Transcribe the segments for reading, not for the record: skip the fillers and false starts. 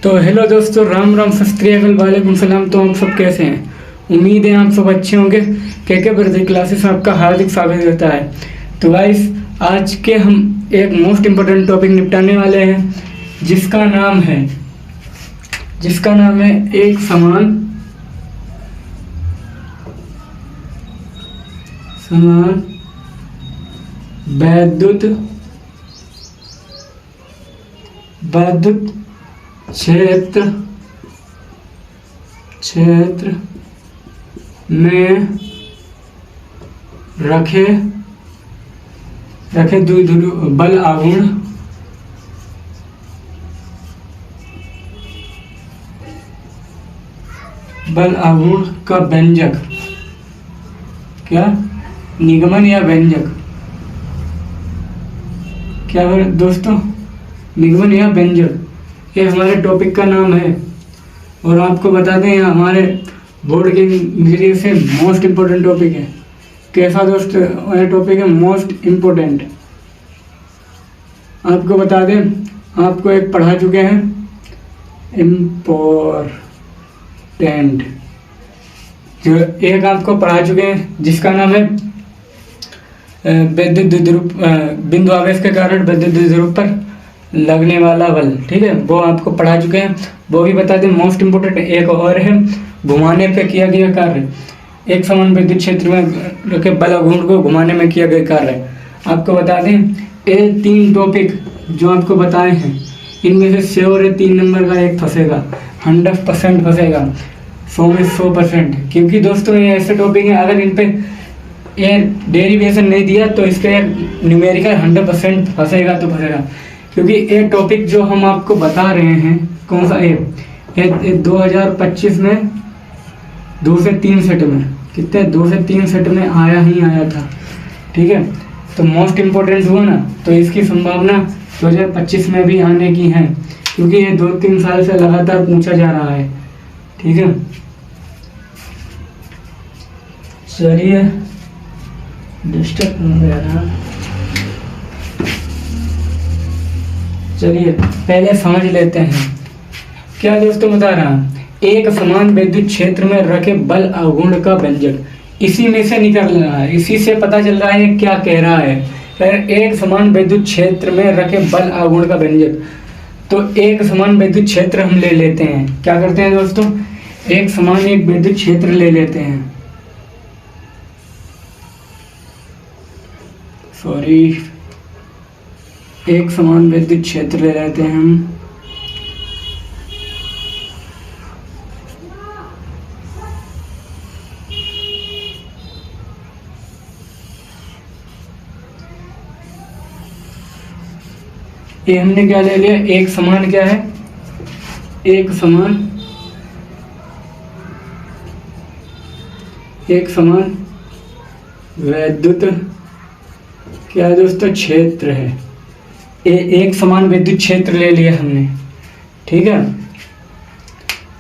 तो हेलो दोस्तों, राम राम सत श्री अकाल, वालेकुम सलाम। तो हम सब कैसे हैं? उम्मीद है आप सब अच्छे होंगे। के ब्रदर क्लासेस में आपका हार्दिक स्वागत रहता है। तो गाइस, आज के हम एक मोस्ट इम्पोर्टेंट टॉपिक निपटाने वाले हैं जिसका नाम है एक समान वैद्युत क्षेत्र में रखे द्विध्रुव बल आघूर्ण का व्यंजक, क्या निगमन या व्यंजक, क्या है दोस्तों? निगमन या व्यंजक, ये हमारे टॉपिक का नाम है। और आपको बता दें, यह हमारे बोर्ड के नजरिए से मोस्ट इम्पोर्टेंट टॉपिक है। कैसा दोस्त यह टॉपिक है? Most important. आपको बता दें, आपको एक पढ़ा चुके हैं इम्पोर्टेंट, जो एक आपको पढ़ा चुके हैं जिसका नाम है विद्युत द्विध्रुव, बिंदु आवेश के कारण विद्युत द्विध्रुव पर लगने वाला बल। ठीक है, वो आपको पढ़ा चुके हैं, वो भी बता दें। मोस्ट इम्पोर्टेंट एक और है, घुमाने पे किया गया कार्य। एक समान विद्युत क्षेत्र में रखे बल आघूर्ण को घुमाने में किया गया कार्य। आपको बता दें, ये तीन टॉपिक जो आपको बताए हैं, इनमें से श्योर है 3 नंबर का एक फंसेगा, 100% फंसेगा, 100 में 100%। क्योंकि दोस्तों ये ऐसे टॉपिक हैं, अगर इन पे ये डेरिवेशन नहीं दिया तो इसका न्यूमेरिकल 100% फंसेगा तो फंसेगा। क्योंकि ये टॉपिक जो हम आपको बता रहे हैं, कौन सा ये 2025 में 2 से 3 सेट में, कितने 2 से 3 सेट में आया था। ठीक है, तो मोस्ट इम्पोर्टेंट हुआ ना, तो इसकी संभावना 2025 में भी आने की है, क्योंकि ये 2-3 साल से लगातार पूछा जा रहा है। ठीक है, चलिए डिस्टर्ब हो गया ना। चलिए पहले समझ लेते हैं। क्या दोस्तों बता रहा हूँ, एक समान विद्युत क्षेत्र में रखे बल आघूर्ण का व्यंजक, इसी में से निकल रहा है, इसी से पता चल रहा है क्या कह रहा है। फिर एक समान विद्युत क्षेत्र में रखे बल आघूर्ण का व्यंजक, तो एक समान विद्युत क्षेत्र हम ले लेते हैं। क्या करते हैं दोस्तों, एक विद्युत क्षेत्र ले लेते हैं। एक समान विद्युत क्षेत्र ले लेते हैं हम। ये हमने क्या ले लिया? एक समान क्या है? एक समान वैद्युत क्या है दोस्तों? क्षेत्र है। एक समान विद्युत क्षेत्र ले लिया हमने। ठीक है,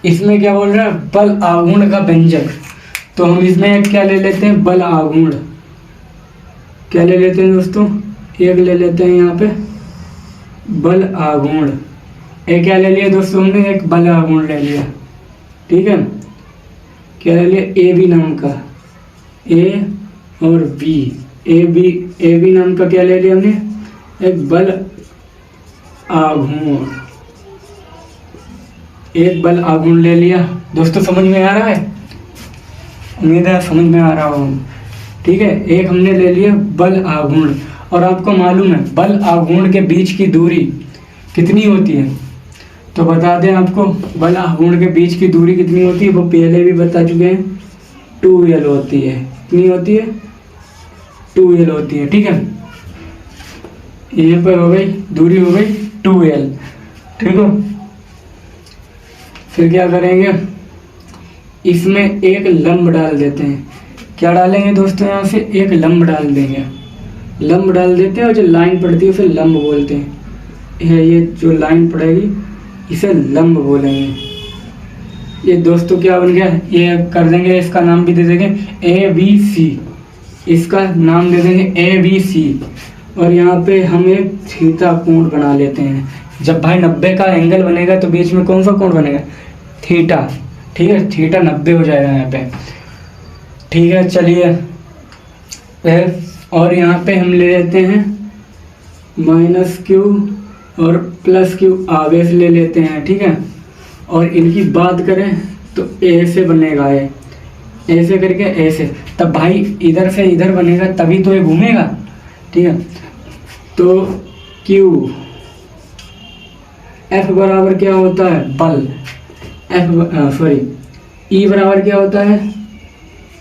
इसमें क्या बोल रहा है? बल आघूर्ण का व्यंजक। तो हम इसमें क्या ले लेते हैं? बल आघूर्ण। क्या ले लेते हैं दोस्तों? एक ले लेते हैं यहाँ पे बल आघूर्ण। एक क्या ले लिया दोस्तों हमने? एक बल आघूर्ण ले लिया। ठीक है, क्या ले लिया? ए बी नाम का, ए और बी, ए बी नाम का क्या ले लिया हमने? एक बल आघूर्ण, एक बल आघूर्ण ले लिया। दोस्तों समझ में आ रहा है? उम्मीद है समझ में आ रहा हो। ठीक है, एक हमने ले लिया बल आघूर्ण। और आपको मालूम है बल आघूर्ण के बीच की दूरी कितनी होती है? तो बता दें आपको, बल आघूर्ण के बीच की दूरी कितनी होती है, वो पहले भी बता चुके हैं, 2l होती है। कितनी होती है? 2l होती है। ठीक है, ये पर हो गई दूरी, हो गई 2l। ठीक है, फिर क्या करेंगे? इसमें एक लंब डाल देते हैं। क्या डालेंगे दोस्तों? यहाँ से एक लंब डाल देंगे। लंब डाल देते हैं और जो लाइन पड़ती है उसे लंब बोलते हैं। ये जो लाइन पड़ेगी इसे लंब बोलेंगे। ये दोस्तों क्या बन गया? ये कर देंगे, इसका नाम भी दे देंगे ABC। इसका नाम दे देंगे ABC। और यहाँ पे हम एक थीटा कोण बना लेते हैं। जब भाई 90 का एंगल बनेगा तो बीच में कौन सा कोण बनेगा, थीटा। ठीक है, थीटा 90 हो जाएगा यहाँ पे। ठीक है, चलिए और यहाँ पे हम ले लेते हैं -q और +q आवेश ले लेते हैं। ठीक है, और इनकी बात करें तो ऐसे बनेगा, ये ऐसे करके ऐसे, तब भाई इधर से इधर बनेगा तभी तो ये घूमेगा। ठीक है, तो Q F बराबर क्या होता है, बल, E बराबर क्या होता है,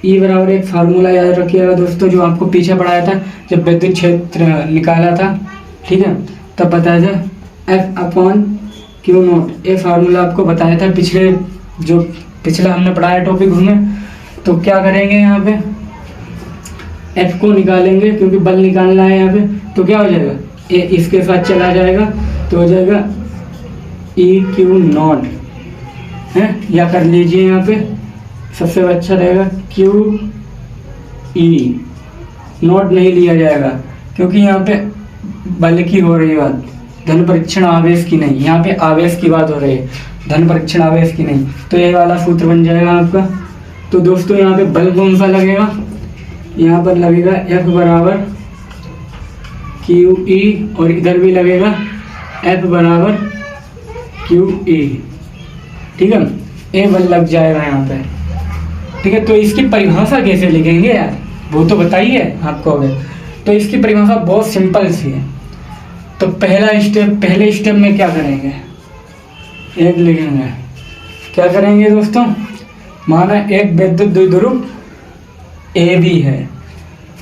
E बराबर एक फार्मूला याद रखिएगा दोस्तों जो आपको पीछे पढ़ाया था जब विद्युत क्षेत्र निकाला था। ठीक है, तब बताया था F/Q0, ये फार्मूला आपको बताया था पिछला हमने पढ़ाया टॉपिक उसमें। तो क्या करेंगे यहाँ पे, F को निकालेंगे क्योंकि बल निकालना है यहाँ पे, तो क्या हो जाएगा, ये इसके साथ चला जाएगा तो हो जाएगा EQ0 है, या कर लीजिए यहाँ पे सबसे अच्छा रहेगा QE, नोट नहीं लिया जाएगा क्योंकि यहाँ पे बल की हो रही बात, धन परीक्षण आवेश की नहीं, यहाँ पे आवेश की बात हो रही है, धन परीक्षण आवेश की नहीं। तो ये वाला सूत्र बन जाएगा आपका। तो दोस्तों यहाँ पे बल कौन सा लगेगा, यहाँ पर लगेगा F बराबर QE और इधर भी लगेगा F बराबर QE। ठीक है, ये बल लग जाएगा यहाँ पे। ठीक है, तो इसकी परिभाषा कैसे लिखेंगे यार, वो तो बताइए आपको अगर। तो इसकी परिभाषा बहुत सिंपल सी है। तो पहले स्टेप में क्या करेंगे, एक लिखेंगे, क्या करेंगे दोस्तों, माना एक विद्युत द्विध्रुव ए बी है,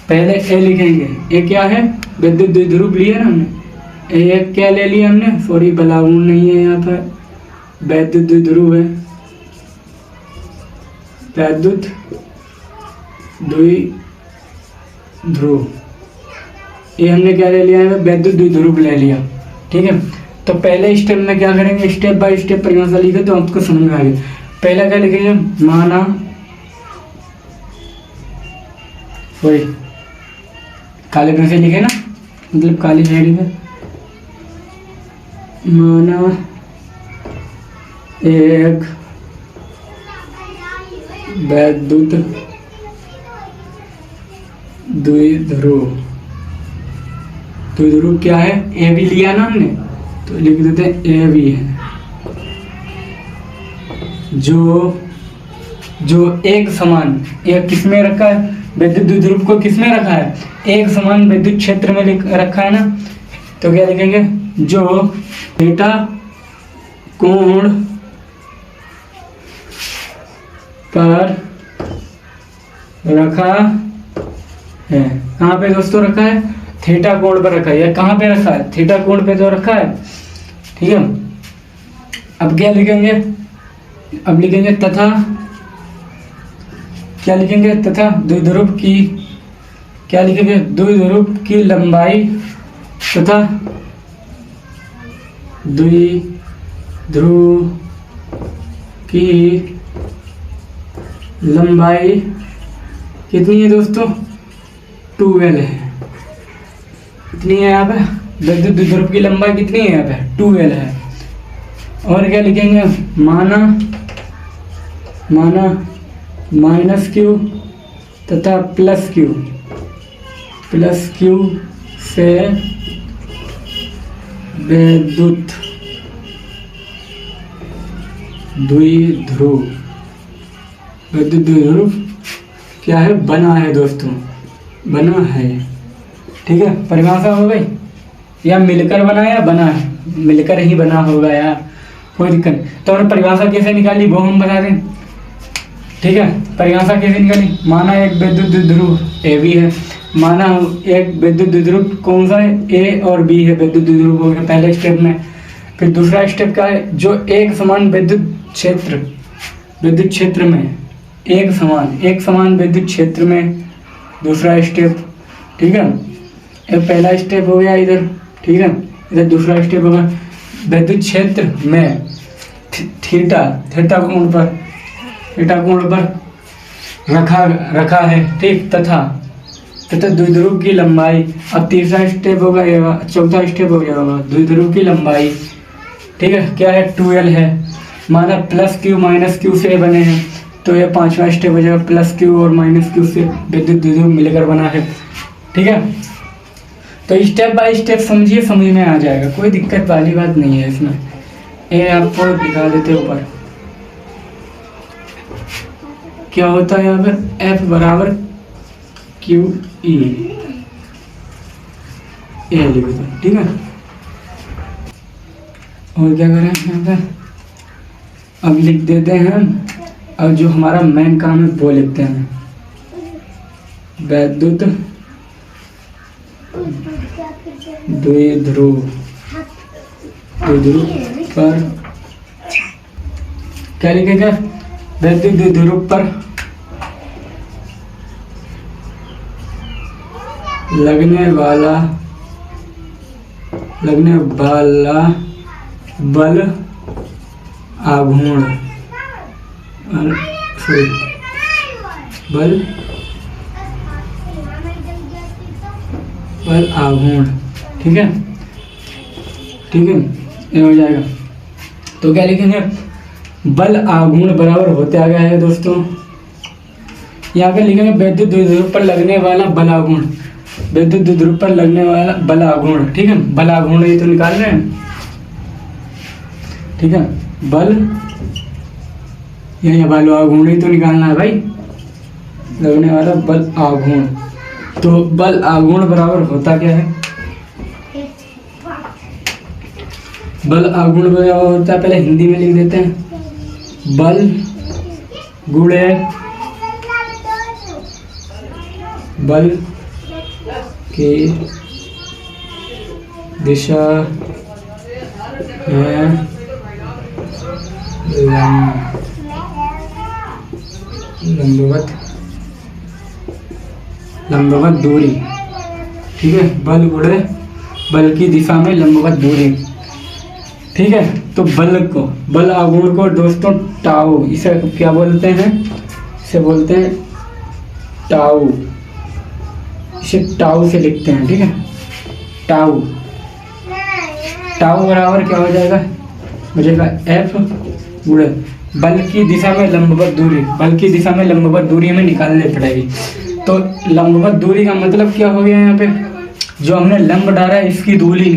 पहले ए लिखेंगे, ए क्या है, विद्युत द्विध्रुव लिया ना हमने, ए क्या ले लिया हमने, सॉरी बलागुण नहीं है यहाँ पर, विद्युत द्विध्रुव है, विद्युत द्विध्रुव, ये हमने क्या ले लिया है, विद्युत द्विध्रुव ले लिया। ठीक है, तो पहले स्टेप में क्या करेंगे, स्टेप बाय स्टेप परिभाषा लिखे तो आपको समझ में आएगी। पहला क्या लिखेंगे, माना, वही काले पेन से लिखे ना, मतलब काली साइड पे, माना एक विद्युत द्विध्रुव क्या है, ए बी लिया ना हमने, तो लिख देते हैं ए बी है, जो एक समान, एक किसमें रखा है, विद्युत द्विध्रुव को किसमें रखा है, एक समान विद्युत क्षेत्र में रखा है ना। तो क्या लिखेंगे, जो थीटा कोण पर रखा है, कहाँ पे दोस्तों रखा है, थीटा कोण पर रखा है, या कहाँ पे रखा है, थीटा कोण पे तो रखा है। ठीक है, अब क्या लिखेंगे, अब लिखेंगे तथा, क्या लिखेंगे, तथा द्विध्रुव की, क्या लिखेंगे, द्विध्रुव की लंबाई तथा द्विध्रुव की लंबाई कितनी है दोस्तों, 2L है, कितनी है यहाँ पे, विद्युत द्विध्रुव की लंबाई कितनी है यहाँ पे, 2L है। और क्या लिखेंगे, माना -Q तथा +Q से विद्युत द्विध्रुव क्या है, बना है दोस्तों, बना है। ठीक है, परिभाषा हो गई, या मिलकर बना या बना है, मिलकर ही बना होगा यार, कोई दिक्कत नहीं। तो हमने परिभाषा कैसे निकाली वो हम बता दें। ठीक है, परिभाषा कैसे निकाली, माना एक विद्युत द्विध्रुव ए बी है, माना एक विद्युत द्विध्रुव कौन सा है, ए और बी है, विद्युत द्विध्रुव हो गया पहले स्टेप में। फिर दूसरा स्टेप क्या है, जो एक समान विद्युत क्षेत्र में, एक समान विद्युत क्षेत्र में, दूसरा स्टेप। ठीक है, एक पहला स्टेप हो गया इधर। ठीक है, इधर दूसरा स्टेप होगा, विद्युत क्षेत्र में थीटा कोण पर रखा है। ठीक, तथा द्विध्रुव की लंबाई। अब तीसरा स्टेप होगा, चौथा स्टेप हो गया होगा, द्विध्रुव की लंबाई ठीक है, क्या है 2l है, माना प्लस क्यू माइनस क्यू से बने हैं, तो ये पांचवा स्टेप हो जाएगा, प्लस क्यू और माइनस क्यू से विद्युत द्विध्रुव मिलकर बना है। ठीक है, तो स्टेप बाय स्टेप समझिए, समझ में आ जाएगा, कोई दिक्कत वाली बात नहीं है इसमें। ये आपको दिखा देते ऊपर क्या होता है यहाँ पर, F बराबर क्यू ई, ये लिख दो। ठीक है, और क्या करें यहाँ पर, अब लिख देते हैं, अब जो हमारा मेन काम है वो लिखते हैं, विद्युत द्विध्रुव पर क्या लिखेंगे, विद्युत द्विध्रुव पर लगने वाला बल आघूर्ण, बल आघूर्ण। ठीक है, ठीक है, ये हो जाएगा। तो क्या लिखेंगे, बल आघूर्ण बराबर होते आ गया है दोस्तों, यहाँ पे लिखेंगे विद्युत द्विध्रुव पर लगने वाला बल आघूर्ण, विद्युत द्विध्रुव पर लगने वाला बल आघूर्ण। ठीक है, बल आघूर्ण ये तो निकाल रहे हैं। ठीक है, बल या बल आघूर्ण ही तो निकालना है भाई, लगने वाला बल आघूर्ण। तो बल आघूर्ण बराबर होता क्या है, बल आघूर्ण बराबर होता है, पहले हिंदी में लिख देते हैं, बल गुणे बल की दिशा में लंबवत दूरी। ठीक है, बल गुणे बल की दिशा में लंबवत दूरी। ठीक है, तो बल आघूर्ण को दोस्तों टाउ, इसे क्या बोलते हैं, इसे बोलते हैं टाउ, इसे टाउ से लिखते हैं। ठीक है, टाउ बराबर क्या हो जाएगा, F गुणे बल की दिशा में लंबवत दूरी, बल की दिशा में लंबवत दूरी हमें निकालनी पड़ेगी। तो लंबवत दूरी का मतलब क्या हो गया, यहाँ पे जो हमने लंब डाला है इसकी दूरी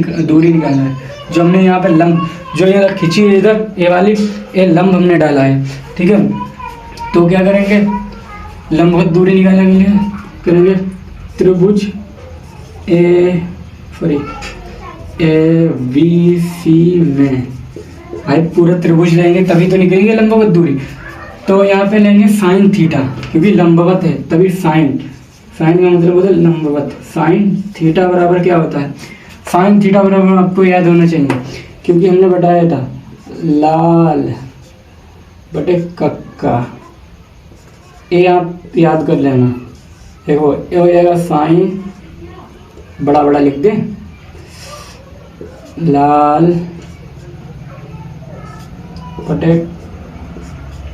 निकालना है, जो हमने यहाँ पे लंब जो ये खिंची है इधर, ये वाली ये लंब हमने डाला है। ठीक है, तो क्या करेंगे, लंबवत दूरी निकालने के लिए करेंगे त्रिभुज ABC में, भाई पूरा त्रिभुज लेंगे तभी तो निकलेंगे लंबवत दूरी। तो यहाँ पे लेंगे साइन थीटा, क्योंकि लंबवत है तभी साइन का मतलब होता है लंबवत। साइन थीटा बराबर क्या होता है, साइन थीटा बराबर आपको याद होना चाहिए, क्योंकि हमने बताया था लाल बटे कक्का, ये आप याद कर लेना। देखो ये हो जाएगा साइन, बड़ा लिख दे, लाल बटे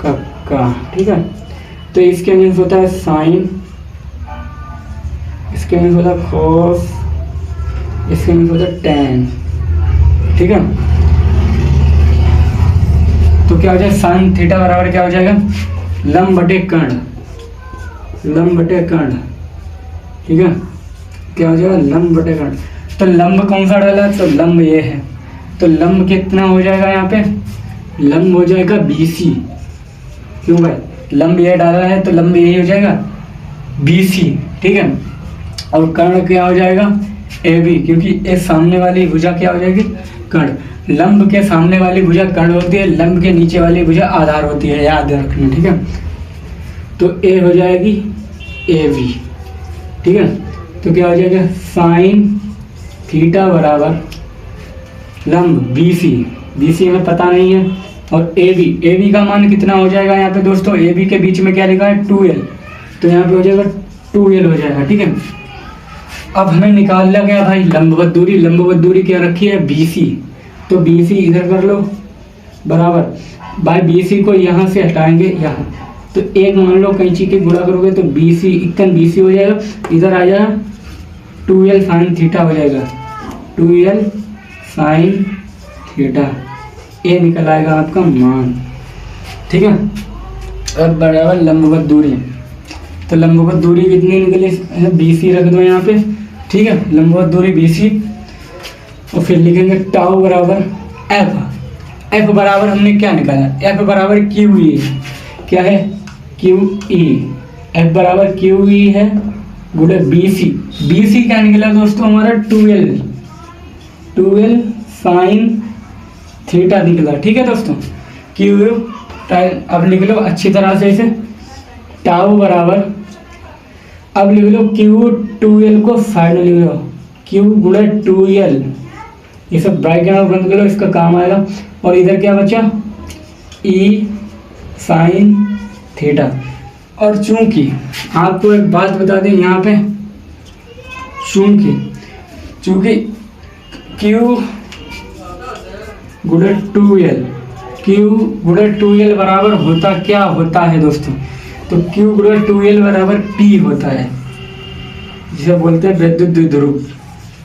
कक्का। ठीक है, तो इसके मीन्स होता है साइन, इसके मीन्स होता है कोस, इसके मीन्स होता है टेन। ठीक है, तो क्या हो जाएगा, साइन थीटा बराबर क्या हो जाएगा, लंब बटे कर्ण। ठीक है, क्या हो जाएगा, लंब बटे कर्ण। तो लंब कौन सा डाला, तो लंब ये है, तो लंब कितना हो जाएगा, यहाँ पे लंब हो जाएगा BC। क्यों भाई, लंब ये डाला है तो लंब यही हो जाएगा BC। ठीक है, और कर्ण क्या हो जाएगा AB, क्योंकि इस सामने वाली भुजा क्या हो जाएगी, कर्ण। लंब के सामने वाली भुजा कर्ण होती है, लंब के नीचे वाली भुजा आधार होती है, याद रखना। ठीक है, तो A हो जाएगी AB। ठीक है, तो क्या हो जाएगा, साइन थीटा बराबर लंब BC हमें पता नहीं है, और AB का मान कितना हो जाएगा यहाँ पे दोस्तों, AB के बीच में क्या लिखा है 2l, तो यहाँ पे हो जाएगा 2l हो जाएगा। ठीक है, अब हमें निकालना गया भाई लंबवत दूरी क्या रखी है BC, तो BC इधर कर लो बराबर, भाई BC को यहाँ से हटाएंगे यहाँ, तो एक मान लो कैंची के गुणा करोगे तो BC इक्कन BC हो जाएगा, इधर आ जाएगा 2l साइन थीटा हो जाएगा, 2l साइन थीटा। ये निकल आएगा आपका मान, ठीक है। अब बराबर लंबवत दूरी, तो लंबवत दूरी कितनी निकली, BC रख दो यहाँ पे, ठीक है, लंबवत दूरी BC। और फिर लिखेंगे टाउ बराबर F बराबर हमने क्या निकाला, F बराबर QE, क्या है QE, F बराबर QE है गुणे BC क्या निकला दोस्तों हमारा 12 साइन थीटा निकला, ठीक है दोस्तों। क्यू अब लिख लो अच्छी तरह से इसे, टाउ बराबर, अब लिख लो Q2L को साइड में लिख लो, Q गुणे 2L, ये सब ब्रैकेट में बंद कर लो, इसका काम आएगा। और इधर क्या बचा, E साइन थीटा। और चूंकि आपको एक बात बता दें यहाँ पे, चूंकि Q गुणे 2L बराबर होता क्या होता है दोस्तों, तो Q गुणे 2L बराबर P होता है, जिसे बोलते हैं विद्युत द्विध्रुव।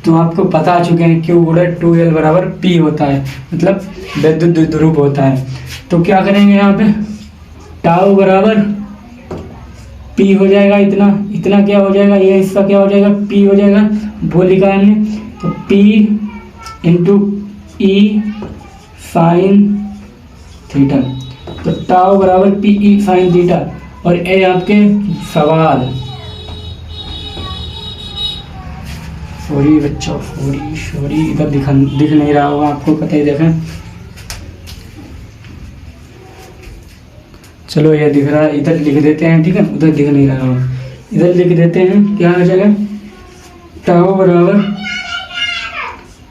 तो आपको पता चुके हैं Q गुणे 2L बराबर P होता है, मतलब विद्युत द्विध्रुव होता है। तो क्या करेंगे यहाँ पे, टाउ बराबर P हो जाएगा, इतना क्या हो जाएगा, ये इसका क्या हो जाएगा, P हो जाएगा, वो लिखा है हमने, तो P into E sine theta, तो टाउ बराबर PE साइन थीटा। और ये आपके सवाल, सॉरी बच्चों, सॉरी इधर दिख नहीं रहा होगा आपको, पता ही, देखें, चलो ये दिख रहा है, इधर लिख देते हैं, ठीक है, उधर दिख नहीं रहा होगा, इधर लिख देते हैं, क्या हो जाएगा, टाउ बराबर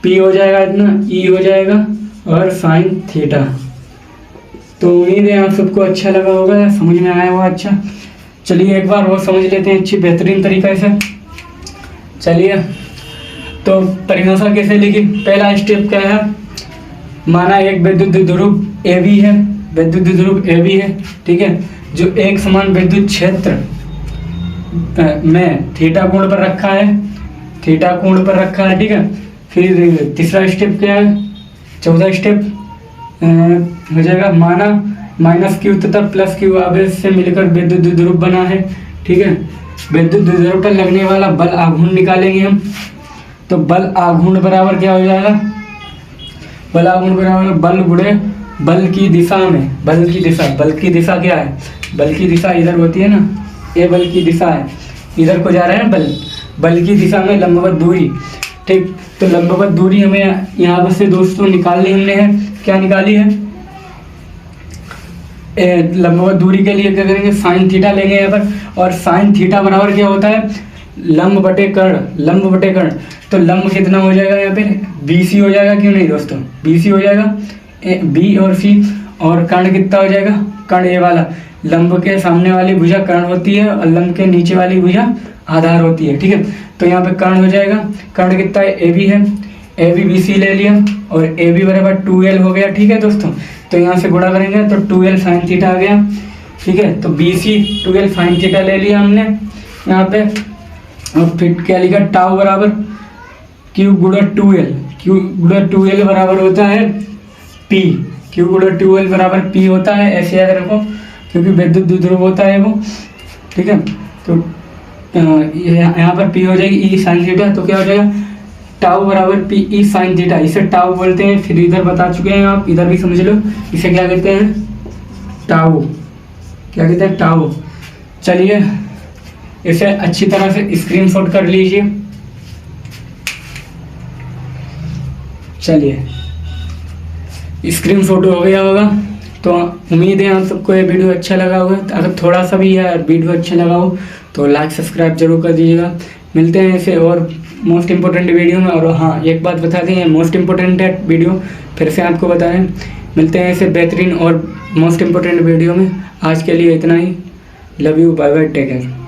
P हो जाएगा इतना, E हो जाएगा और साइन थीटा। तो उम्मीद है आप सबको अच्छा लगा होगा, समझ में आया होगा। अच्छा चलिए एक बार वो समझ लेते हैं अच्छी बेहतरीन तरीके से। चलिए तो परिभाषा कैसे लिखी, पहला स्टेप क्या है, माना एक विद्युत द्विध्रुव AB है, विद्युत द्विध्रुव AB है, ठीक है, जो एक समान विद्युत क्षेत्र में थीटा कोण पर रखा है, ठीक है। फिर तीसरा स्टेप क्या है, चौथा स्टेप हो जाएगा, माना माइनस Q तथा प्लस Q आवेश से मिलकर विद्युत द्विध्रुव बना है, ठीक है। विद्युत द्विध्रुव पर लगने वाला बल आघूर्ण निकालेंगे हम, तो बल आघूर्ण बराबर क्या हो जाएगा, बल आघूर्ण बराबर बल गुणे बल की दिशा में, बल की दिशा क्या है, बल की दिशा इधर होती है ना, ये बल की दिशा है, इधर को जा रहा है बल की दिशा में लंबवत दूरी, ठीक। तो लंबवत दूरी हमें यहाँ से दोस्तों निकालनी हमने है, क्या निकाली है, लंबवत दूरी के लिए क्या करेंगे, साइन थीटा लेंगे यहाँ पर, और साइन थीटा बराबर क्या होता है, लंब बटे कर्ण। तो लंब कितना हो जाएगा यहाँ पे, BC हो जाएगा, क्यों नहीं दोस्तों, BC हो जाएगा, B और C, और कर्ण कितना हो जाएगा, कर्ण ये वाला, लंब के सामने वाली भुजा कर्ण होती है और लंब के नीचे वाली भुजा आधार होती है, ठीक है। तो यहाँ पे कर्ण हो जाएगा, कर्ण कितना है, AB है, AB BC ले लिया, और AB बराबर 2L हो गया, ठीक है दोस्तों। तो यहाँ से गुणा करेंगे तो 2L साइन थीटा आ गया, ठीक है। तो BC 2L साइन थीटा ले लिया हमने यहाँ पे, और फिर क्या लिखा, टाउ बराबर Q गुणा 2L बराबर होता है P, Q गुणा 2L बराबर P होता है, ऐसे याद रखो, क्योंकि विद्युत द्विध्रुव होता है वो, ठीक है। तो यहाँ पर P हो जाएगी E साइन थीटा, तो क्या हो जाएगा, टाउ बराबर PE साइन थीटा, इसे टाउ बोलते हैं। फिर इधर बता चुके हैं आप, इधर भी समझ लो, इसे क्या कहते हैं, टाउ, क्या कहते हैं, टाउ। चलिए इसे अच्छी तरह से स्क्रीनशॉट कर लीजिए। चलिए स्क्रीनशॉट हो गया होगा, तो उम्मीद है आप सबको ये वीडियो अच्छा लगा होगा। अगर थोड़ा सा भी यार वीडियो अच्छा लगा हो तो लाइक सब्सक्राइब जरूर कर दीजिएगा। मिलते हैं ऐसे और मोस्ट इम्पोर्टेंट वीडियो में। और हाँ, एक बात बता दें, मोस्ट इम्पोर्टेंट वीडियो फिर से आपको बताएं, मिलते हैं ऐसे बेहतरीन और मोस्ट इम्पोर्टेंट वीडियो में। आज के लिए इतना ही। Love you, bye bye, take care.